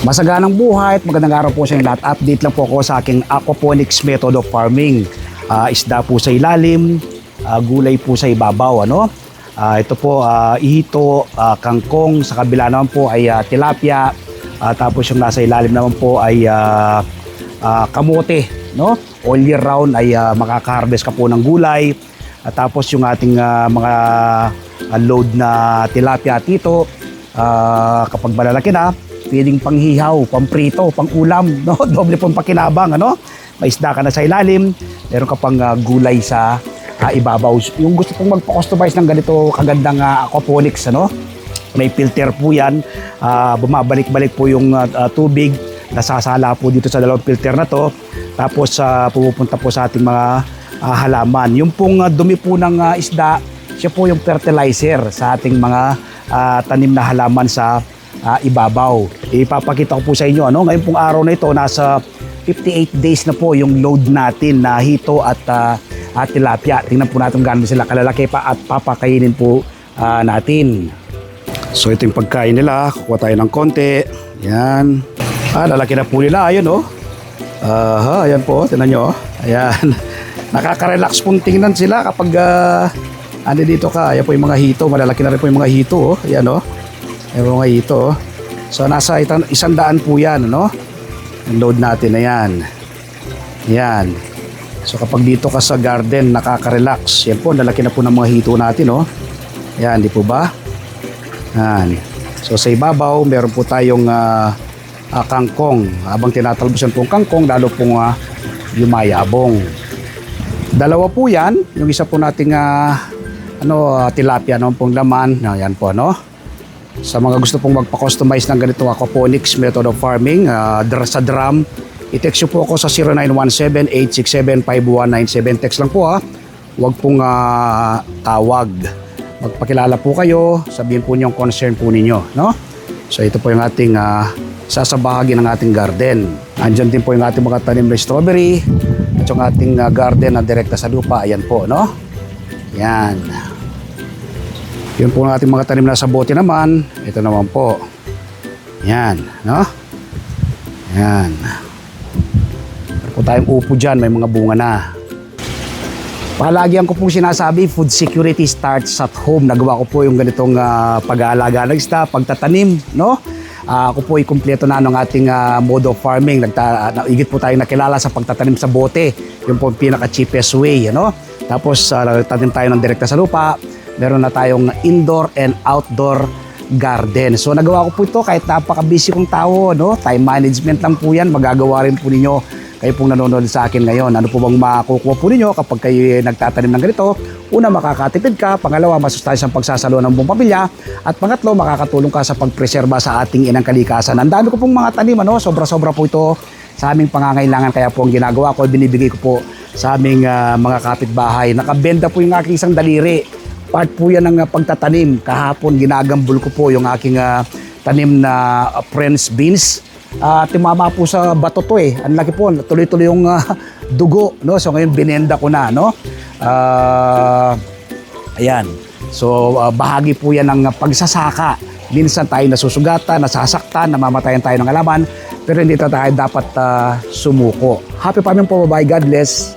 Masaganang buhay at magandang araw po sa inyo lahat. Update lang po ako sa aking aquaponics method of farming. Isda po sa ilalim, gulay po sa ibabaw. Ito po, ihito, kangkong, sa kabila naman po ay tilapia. Tapos yung nasa ilalim naman po ay kamote. All year round ay makaka-harvest ka po ng gulay. Tapos yung ating mga load na tilapia at ito, kapag malalaki na, pwedeng panghihaw, pamprito, pang-ulam, doble pong pakinabang, May isda ka na sa ilalim, meron ka pang gulay sa ibabaw. Yung gusto pong magpa-customize ng ganito kagandang aquaponics, may filter po yan, bumabalik-balik po yung tubig, nasasala po dito sa dalawang filter na to, tapos pupunta po sa ating mga halaman. Yung pong dumi po ng isda, siya po yung fertilizer sa ating mga tanim na halaman sa ibabaw. Ipapakita ko po sa inyo, ngayon pong araw na ito, nasa 58 days na po yung load natin na hito at tilapia. Tingnan po natin gaano sila kalalaki pa at papakainin po natin. So ito yung pagkain nila, kukuha tayo ng konti. Yan. Lalaki na po nila, ayun ayan po, tingnan nyo. Ayan. Nakaka-relax pong tingnan sila kapag dito ka. Ayan po yung mga hito, malalaki na rin po yung mga hito. Ayan Ayan po mga hito. So nasa 100 po yan, ang load natin, ayan. Yan. So kapag dito ka sa garden, nakaka-relax. Yan po, lalaki na po ng mga hito natin, Yan, di po ba? Yan. So sa ibabaw, meron po tayong kangkong. Habang tinatalbusan pong kangkong, lalo pong yumayabong. Dalawa po yan. Yung isa po nating tilapia naman pong laman. Yan po, Sa mga gusto pong magpa-customize ng ganito aquaponics method of farming, sa drum, i-text nyo po ako sa 0917-867-5197. Text lang po Huwag pong tawag. Magpakilala po kayo, sabihin po niyo ang concern po ninyo, So ito po yung ating sasabahagi ng ating garden. Andyan din po yung ating mga tanim na strawberry at yung ating garden na direkta sa lupa. Ayan po, Yan. Yun po ang ating mga tanim na sa bote naman. Ito naman po. Yan, Yan. Meron po tayong upo dyan, may mga bunga na. Palagian ko pong sinasabi, food security starts at home. Nagawa ko po yung ganitong pag-aalaga ng isda, pagtatanim, Ako po ay kumpleto na ng ating mode of farming. Igit po tayong nakilala sa pagtatanim sa bote. Yung po pinaka-cheapest way, Tapos nagtanim tayo ng direkta sa lupa. Meron na tayong indoor and outdoor garden. So nagawa ko po ito kahit napaka-busy kong tao, Time management lang po yan. Magagawa rin po ninyo. Kayo pong nanonood sa akin ngayon. Ano po bang makukuha po ninyo kapag kayo nagtatanim ng ganito? Una, makakatipid ka. Pangalawa, masustansiyang pagsasaluhan ng buong pamilya. At pangatlo, makakatulong ka sa pagpreserba sa ating inang kalikasan. Ang dami ko pong mga tanim, Sobra-sobra po ito sa aming pangangailangan. Kaya po ang ginagawa ko, binibigay ko po sa aming mga kapitbahay. Nakabenda po yung aking isang daliri. Part po yan ng pagtatanim. Kahapon, ginagambol ko po yung aking tanim na French beans. Timama po sa bato to Ang laki po, tuloy-tuloy yung dugo, So ngayon binenda ko na, Ayan. So bahagi po yan ng pagsasaka. Minsan tayo nasusugatan, nasasaktan, namamatayan tayo ng halaman, pero hindi tayo dapat sumuko. Happy farming po, bye. God bless.